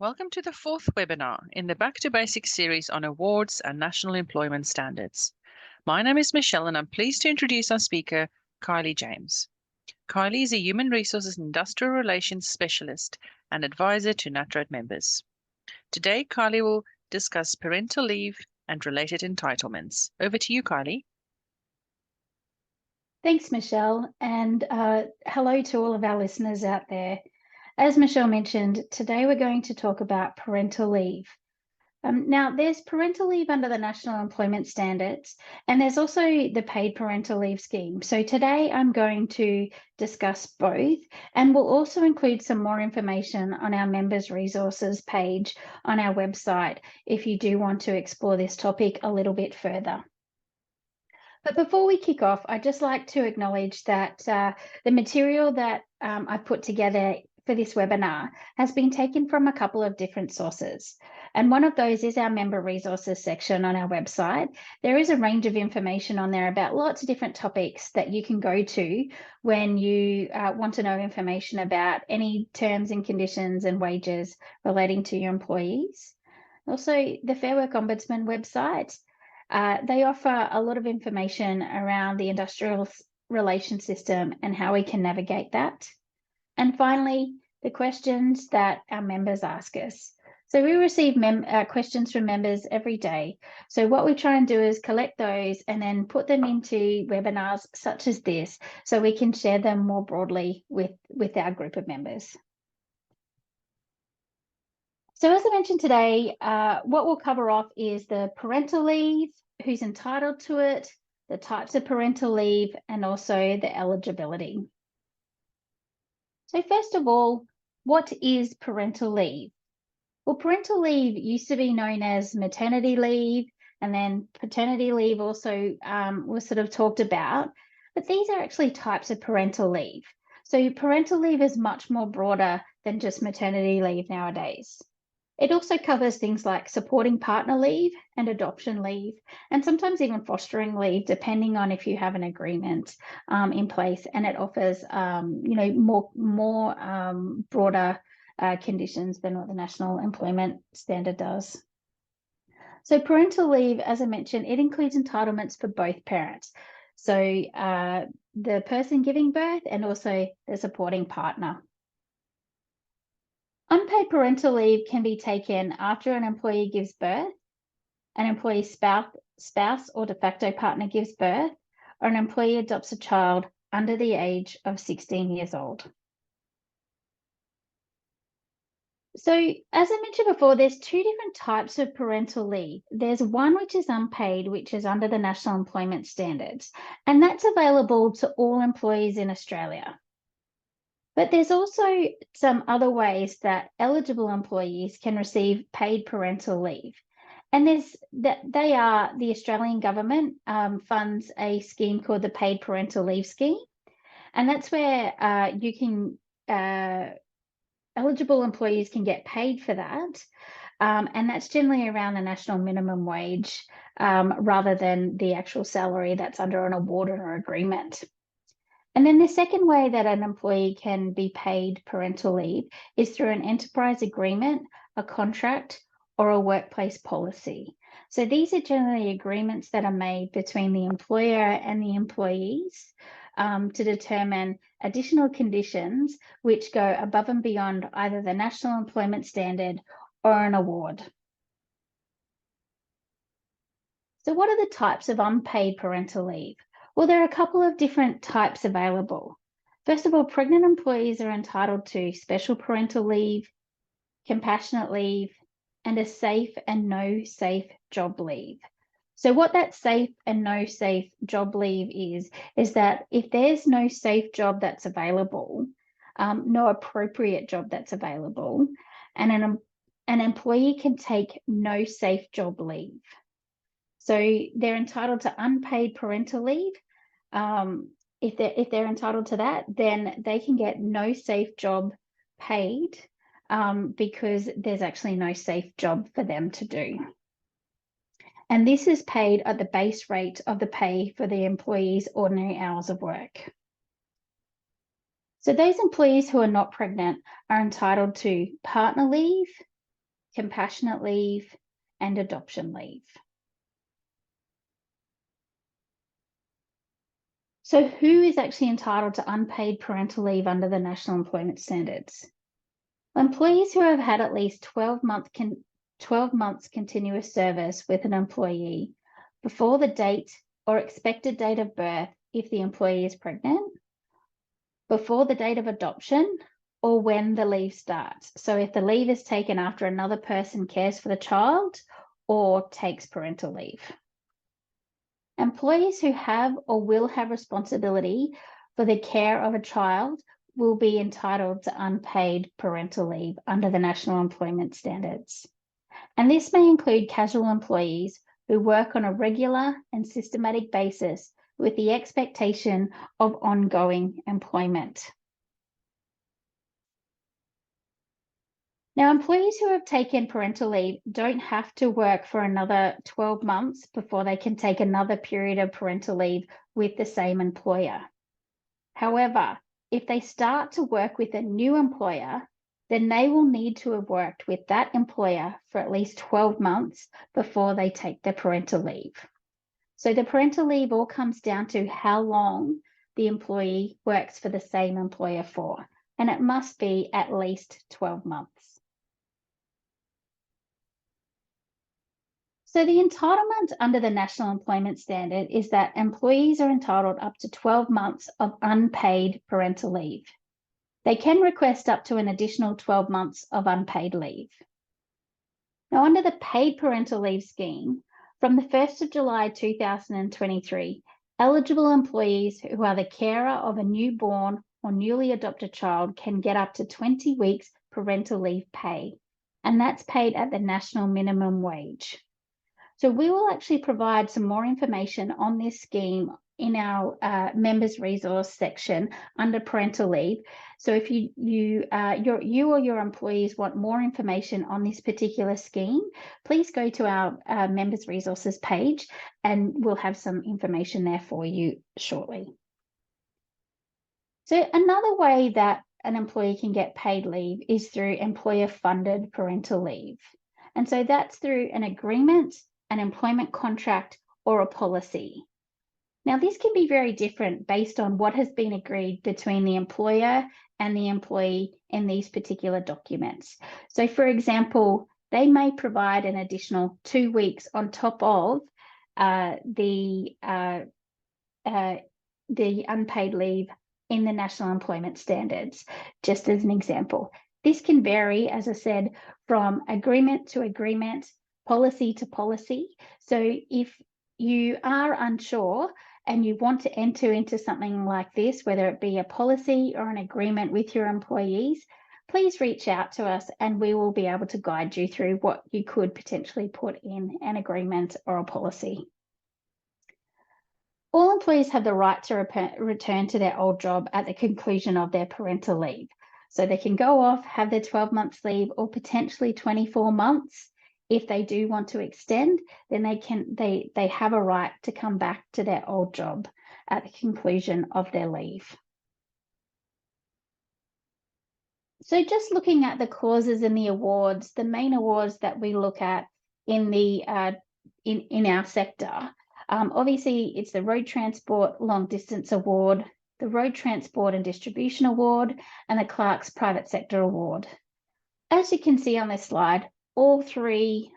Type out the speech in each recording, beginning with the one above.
Welcome to the fourth webinar in the Back to Basics series on awards and national employment standards. My name is Michelle and I'm pleased to introduce our speaker, Kylie James. Kylie is a Human Resources and Industrial Relations Specialist and Advisor to NatRoad Members. Today, Kylie will discuss parental leave and related entitlements. Over to you, Kylie. Thanks, Michelle, and hello to all of our listeners out there. As Michelle mentioned, today we're going to talk about parental leave. Now, there's parental leave under the National Employment Standards, and there's also the Paid Parental Leave Scheme. So today I'm going to discuss both, and we'll also include some more information on our Members Resources page on our website if you do want to explore this topic a little bit further. But before we kick off, I'd just like to acknowledge that the material that I've put together for this webinar has been taken from a couple of different sources. And one of those is our Member Resources section on our website. There is a range of information on there about lots of different topics that you can go to when you want to know information about any terms and conditions and wages relating to your employees. Also, the Fair Work Ombudsman website. They offer a lot of information around the industrial relations system and how we can navigate that. And finally, the questions that our members ask us. So we receive questions from members every day. So what we try and do is collect those and then put them into webinars such as this, so we can share them more broadly with our group of members. So as I mentioned today, what we'll cover off is the parental leave, who's entitled to it, the types of parental leave, and also the eligibility. So first of all, what is parental leave? Well, parental leave used to be known as maternity leave, and then paternity leave also was sort of talked about, but these are actually types of parental leave. So parental leave is much more broader than just maternity leave nowadays. It also covers things like supporting partner leave and adoption leave, and sometimes even fostering leave, depending on if you have an agreement in place, and it offers more broader conditions than what the National Employment Standard does. So parental leave, as I mentioned, it includes entitlements for both parents. So the person giving birth and also the supporting partner. Unpaid parental leave can be taken after an employee gives birth, an employee's spouse or de facto partner gives birth, or an employee adopts a child under the age of 16 years old. So as I mentioned before, there's two different types of parental leave. There's one which is unpaid, which is under the National Employment Standards, and that's available to all employees in Australia. But there's also some other ways that eligible employees can receive paid parental leave. And the Australian government funds a scheme called the Paid Parental Leave Scheme. And that's where eligible employees can get paid for that. And that's generally around the national minimum wage rather than the actual salary that's under an award or agreement. And then the second way that an employee can be paid parental leave is through an enterprise agreement, a contract, or a workplace policy. So these are generally agreements that are made between the employer and the employees to determine additional conditions which go above and beyond either the National Employment Standard or an award. So what are the types of unpaid parental leave? Well, there are a couple of different types available. First of all, pregnant employees are entitled to special parental leave, compassionate leave, and a safe and no safe job leave. So what that safe and no safe job leave is that if there's no safe job that's available, no appropriate job that's available, and an employee can take no safe job leave. So they're entitled to unpaid parental leave. If they're entitled to that, then they can get no safe job paid because there's actually no safe job for them to do. And this is paid at the base rate of the pay for the employee's ordinary hours of work. So those employees who are not pregnant are entitled to partner leave, compassionate leave, and adoption leave. So who is actually entitled to unpaid parental leave under the National Employment Standards? Employees who have had at least 12 months continuous service with an employee before the date or expected date of birth if the employee is pregnant, before the date of adoption, or when the leave starts. So if the leave is taken after another person cares for the child or takes parental leave. Employees who have or will have responsibility for the care of a child will be entitled to unpaid parental leave under the National Employment Standards. And this may include casual employees who work on a regular and systematic basis with the expectation of ongoing employment. Now, employees who have taken parental leave don't have to work for another 12 months before they can take another period of parental leave with the same employer. However, if they start to work with a new employer, then they will need to have worked with that employer for at least 12 months before they take their parental leave. So the parental leave all comes down to how long the employee works for the same employer for, and it must be at least 12 months. So the entitlement under the National Employment Standard is that employees are entitled up to 12 months of unpaid parental leave. They can request up to an additional 12 months of unpaid leave. Now, under the paid parental leave scheme, from the 1st of July 2023, eligible employees who are the carer of a newborn or newly adopted child can get up to 20 weeks parental leave pay, and that's paid at the national minimum wage. So we will actually provide some more information on this scheme in our members resource section under parental leave. So if you or your employees want more information on this particular scheme, please go to our members resources page and we'll have some information there for you shortly. So another way that an employee can get paid leave is through employer funded parental leave. And so that's through an agreement, an employment contract, or a policy. Now, this can be very different based on what has been agreed between the employer and the employee in these particular documents. So, for example, they may provide an additional 2 weeks on top of the unpaid leave in the National Employment Standards, just as an example. This can vary, as I said, from agreement to agreement, policy to policy. So if you are unsure and you want to enter into something like this, whether it be a policy or an agreement with your employees, please reach out to us and we will be able to guide you through what you could potentially put in an agreement or a policy. All employees have the right to return to their old job at the conclusion of their parental leave. So they can go off, have their 12 months leave, or potentially 24 months. If they do want to extend, then they have a right to come back to their old job at the conclusion of their leave. So just looking at the clauses in the awards, the main awards that we look at in the in our sector, obviously it's the Road Transport Long Distance Award, the Road Transport and Distribution Award, and the Clerks Private Sector Award. As you can see on this slide, all three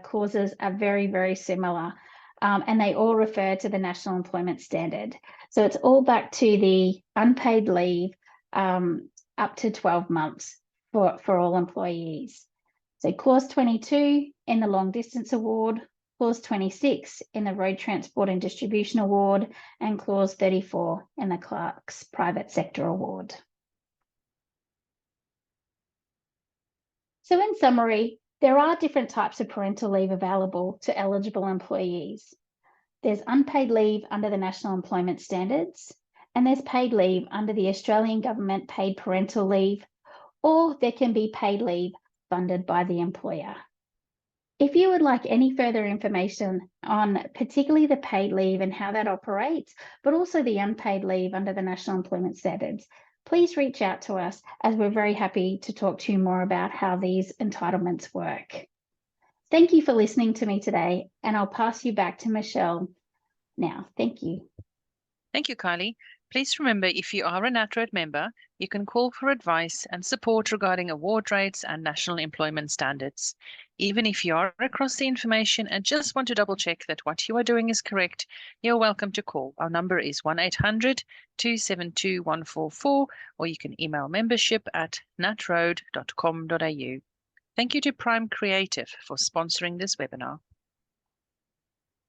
clauses are very, very similar, and they all refer to the National Employment Standard. So it's all back to the unpaid leave up to 12 months for all employees. So Clause 22 in the Long Distance Award, Clause 26 in the Road Transport and Distribution Award, and Clause 34 in the Clerks Private Sector Award. So in summary, there are different types of parental leave available to eligible employees. There's unpaid leave under the National Employment Standards, and there's paid leave under the Australian Government Paid Parental Leave, or there can be paid leave funded by the employer. If you would like any further information on particularly the paid leave and how that operates, but also the unpaid leave under the National Employment Standards, please reach out to us, as we're very happy to talk to you more about how these entitlements work. Thank you for listening to me today, and I'll pass you back to Michelle now. Thank you. Thank you, Kylie. Please remember, if you are a NatRoad member, you can call for advice and support regarding award rates and national employment standards. Even if you are across the information and just want to double check that what you are doing is correct, you're welcome to call. Our number is 1-800-272-144, or you can email membership@natroad.com.au. Thank you to Prime Creative for sponsoring this webinar.